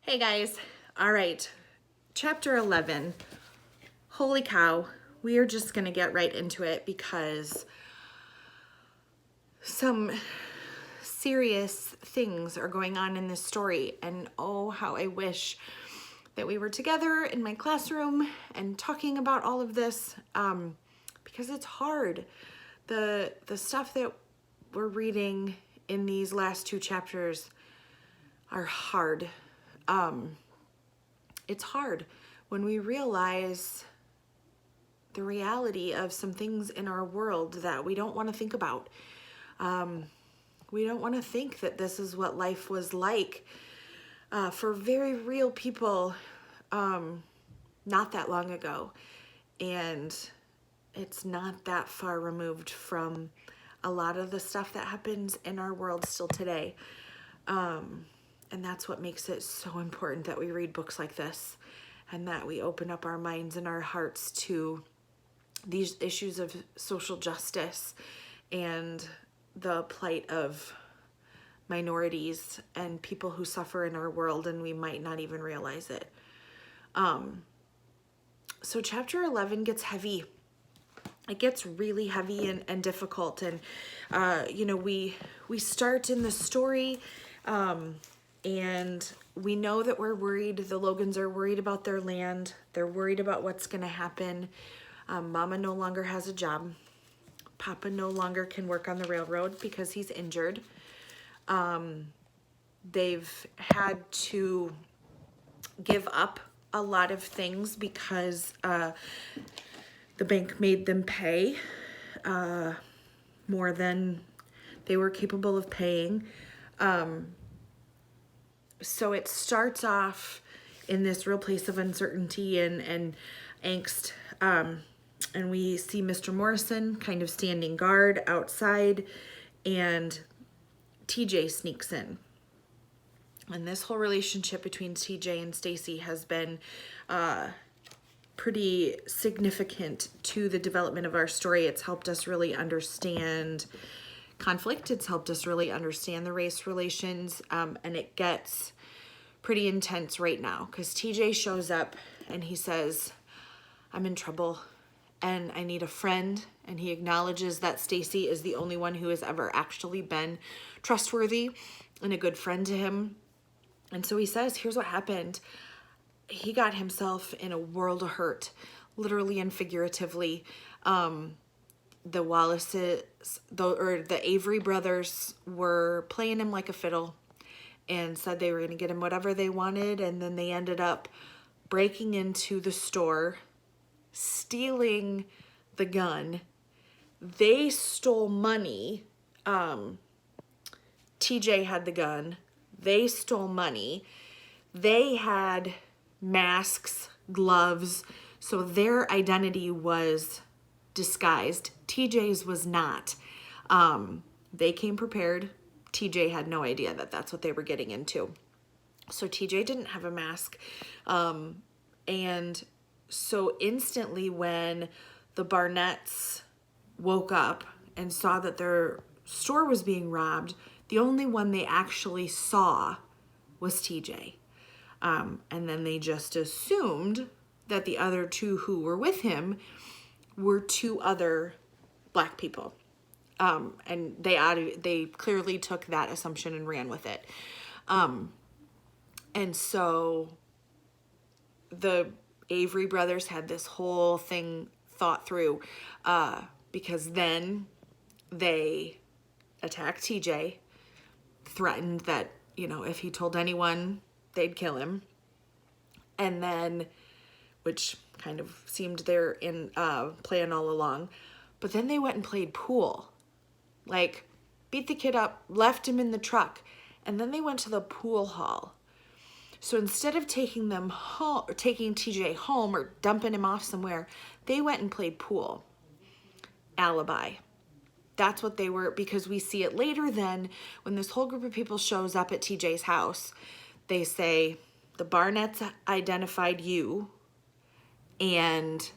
Hey guys, all right, chapter 11. Holy cow, we are just gonna get right into it because some serious things are going on in this story, and oh, how I wish that we were together in my classroom and talking about all of this, because it's hard. The stuff that we're reading in these last two chapters are hard. It's hard when we realize the reality of some things in our world that we don't want to think about. We don't want to think that this is what life was like for very real people not that long ago. And it's not that far removed from a lot of the stuff that happens in our world still today. And that's what makes it so important that we read books like this and that we open up our minds and our hearts to these issues of social justice and the plight of minorities and people who suffer in our world, and we might not even realize it. So chapter 11 gets heavy. It gets really heavy and difficult. And, we start in the story, and we know that we're worried. The Logans are worried about their land. They're worried about what's going to happen. Mama no longer has a job. Papa no longer can work on the railroad because he's injured. They've had to give up a lot of things because the bank made them pay more than they were capable of paying. So it starts off in this real place of uncertainty and angst. And we see Mr. Morrison kind of standing guard outside, and TJ sneaks in. And this whole relationship between TJ and Stacy has been pretty significant to the development of our story. It's helped us really understand conflict. It's helped us really understand the race relations. And it gets pretty intense right now because TJ shows up and he says, I'm in trouble and I need a friend. And he acknowledges that Stacy is the only one who has ever actually been trustworthy and a good friend to him. And so he says, here's what happened. He got himself in a world of hurt, literally and figuratively. The Wallaces, the Avery brothers were playing him like a fiddle and said they were going to get him whatever they wanted. And then they ended up breaking into the store, stealing the gun. They stole money. TJ had the gun. They stole money. They had masks, gloves, so their identity was disguised. TJ's was not. They came prepared. TJ had no idea that that's what they were getting into. So TJ didn't have a mask. And so instantly when the Barnetts woke up and saw that their store was being robbed, the only one they actually saw was TJ. And then they just assumed that the other two who were with him were two other Black people. And they clearly took that assumption and ran with it. And so the Avery brothers had this whole thing thought through, because then they attacked TJ, threatened that, if he told anyone, they'd kill him. And then, which kind of seemed their plan all along. But then they went and played pool. Like, beat the kid up, left him in the truck, and then they went to the pool hall. So instead of taking them home, or taking TJ home or dumping him off somewhere, they went and played pool. Alibi. That's what they were, because we see it later then when this whole group of people shows up at TJ's house. They say, the Barnetts identified you, and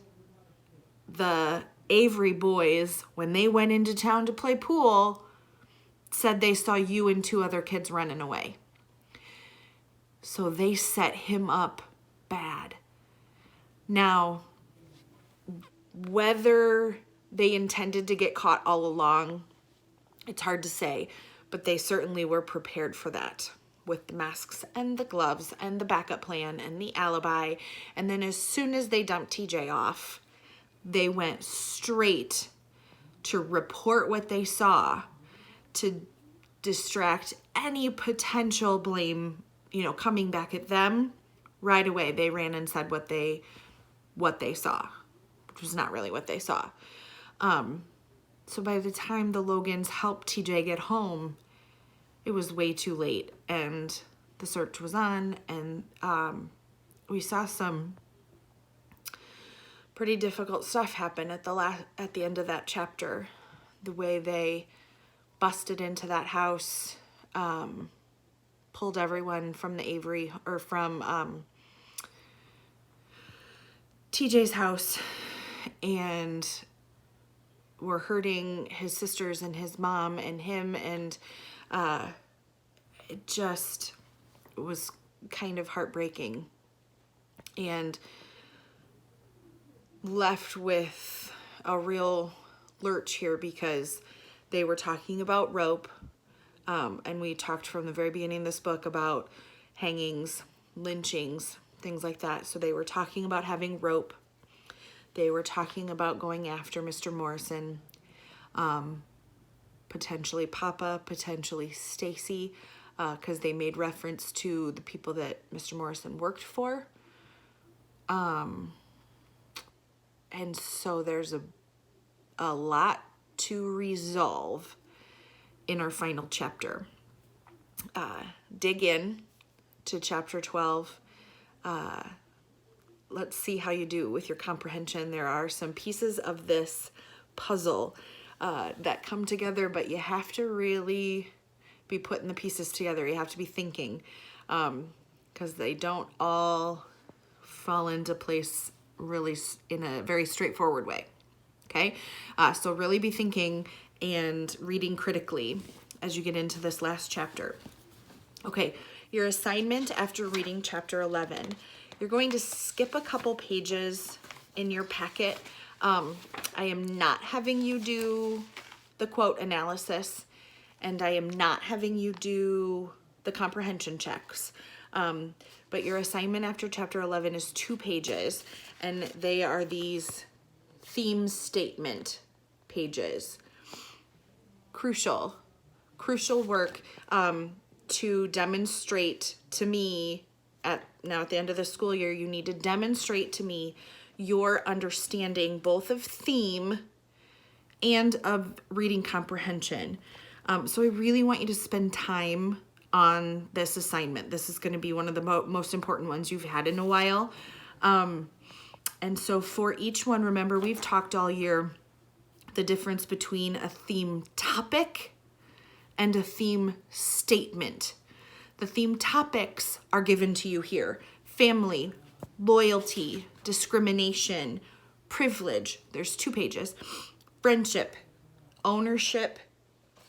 the Avery boys, when they went into town to play pool, said they saw you and two other kids running away. So they set him up bad. Now, whether they intended to get caught all along, it's hard to say, but they certainly were prepared for that with the masks and the gloves and the backup plan and the alibi. And then as soon as they dumped TJ off, they went straight to report what they saw to distract any potential blame, coming back at them. Right away, they ran and said what they saw, which was not really what they saw. So by the time the Logans helped TJ get home, it was way too late, and the search was on, and we saw some pretty difficult stuff happen at the end of that chapter. The way they busted into that house, pulled everyone from the Avery or from TJ's house, and were hurting his sisters and his mom and him, and it just was kind of heartbreaking, and left with a real lurch here because they were talking about rope, and we talked from the very beginning of this book about hangings, lynchings, things like that. So they were talking about having rope. They were talking about going after Mr. Morrison, potentially Papa, potentially Stacy, because they made reference to the people that Mr. Morrison worked for. And so there's a lot to resolve in our final chapter. Dig in to chapter 12. Let's see how you do with your comprehension. There are some pieces of this puzzle that come together, but you have to really be putting the pieces together. You have to be thinking, because they don't all fall into place really in a very straightforward way. Okay, so really be thinking and reading critically as you get into this last chapter. Okay, your assignment after reading chapter 11. You're going to skip a couple pages in your packet. I am not having you do the quote analysis, and I am not having you do the comprehension checks. But your assignment after chapter 11 is 2 pages, and they are these theme statement pages. Crucial work to demonstrate to me at the end of the school year. You need to demonstrate to me your understanding both of theme and of reading comprehension. So I really want you to spend time on this assignment. This is going to be one of the most important ones you've had in a while. And so for each one, remember, we've talked all year the difference between a theme topic and a theme statement. The theme topics are given to you here: family, loyalty, discrimination, privilege. There's 2 pages. Friendship, ownership,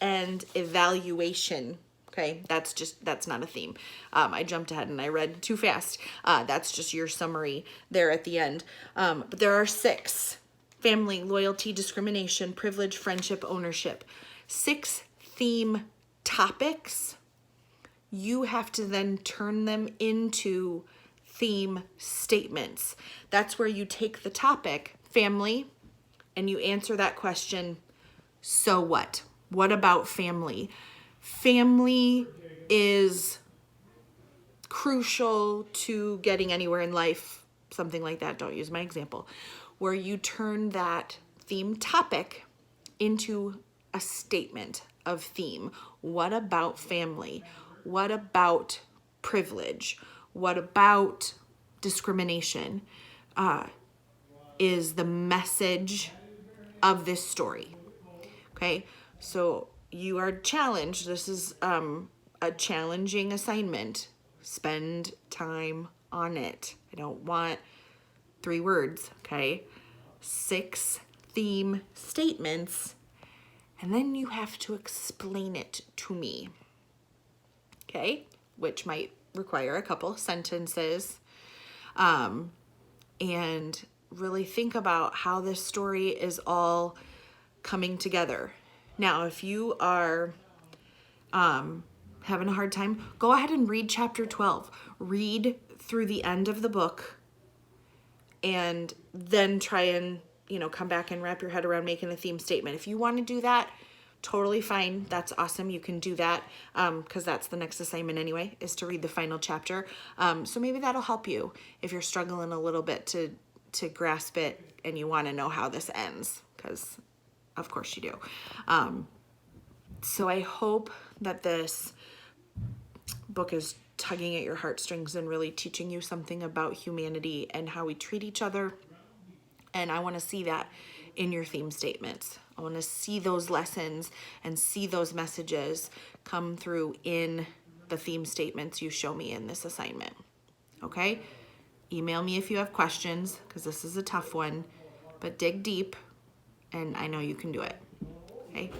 and evaluation. Okay, that's not a theme. I jumped ahead and I read too fast. That's just your summary there at the end. But there are 6: family, loyalty, discrimination, privilege, friendship, ownership. 6 theme topics. You have to then turn them into theme statements. That's where you take the topic, family, and you answer that question, so what? What about family? Family is crucial to getting anywhere in life, something like that. Don't use my example. Where you turn that theme topic into a statement of theme. What about family? What about privilege? What about discrimination? Is the message of this story. Okay, so you are challenged. This is a challenging assignment. Spend time on it. I don't want 3 words, okay? 6 theme statements, and then you have to explain it to me, okay? Which might require a couple sentences, and really think about how this story is all coming together. Now, if you are having a hard time, go ahead and read chapter 12. Read through the end of the book and then try and, come back and wrap your head around making a theme statement. If you want to do that, totally fine. That's awesome. You can do that because that's the next assignment anyway, is to read the final chapter. So maybe that'll help you if you're struggling a little bit to grasp it and you want to know how this ends, because of course you do. So I hope that this book is tugging at your heartstrings and really teaching you something about humanity and how we treat each other. And I want to see that in your theme statements. I want to see those lessons and see those messages come through in the theme statements you show me in this assignment. Okay? Email me if you have questions, because this is a tough one, but dig deep, and I know you can do it. Okay?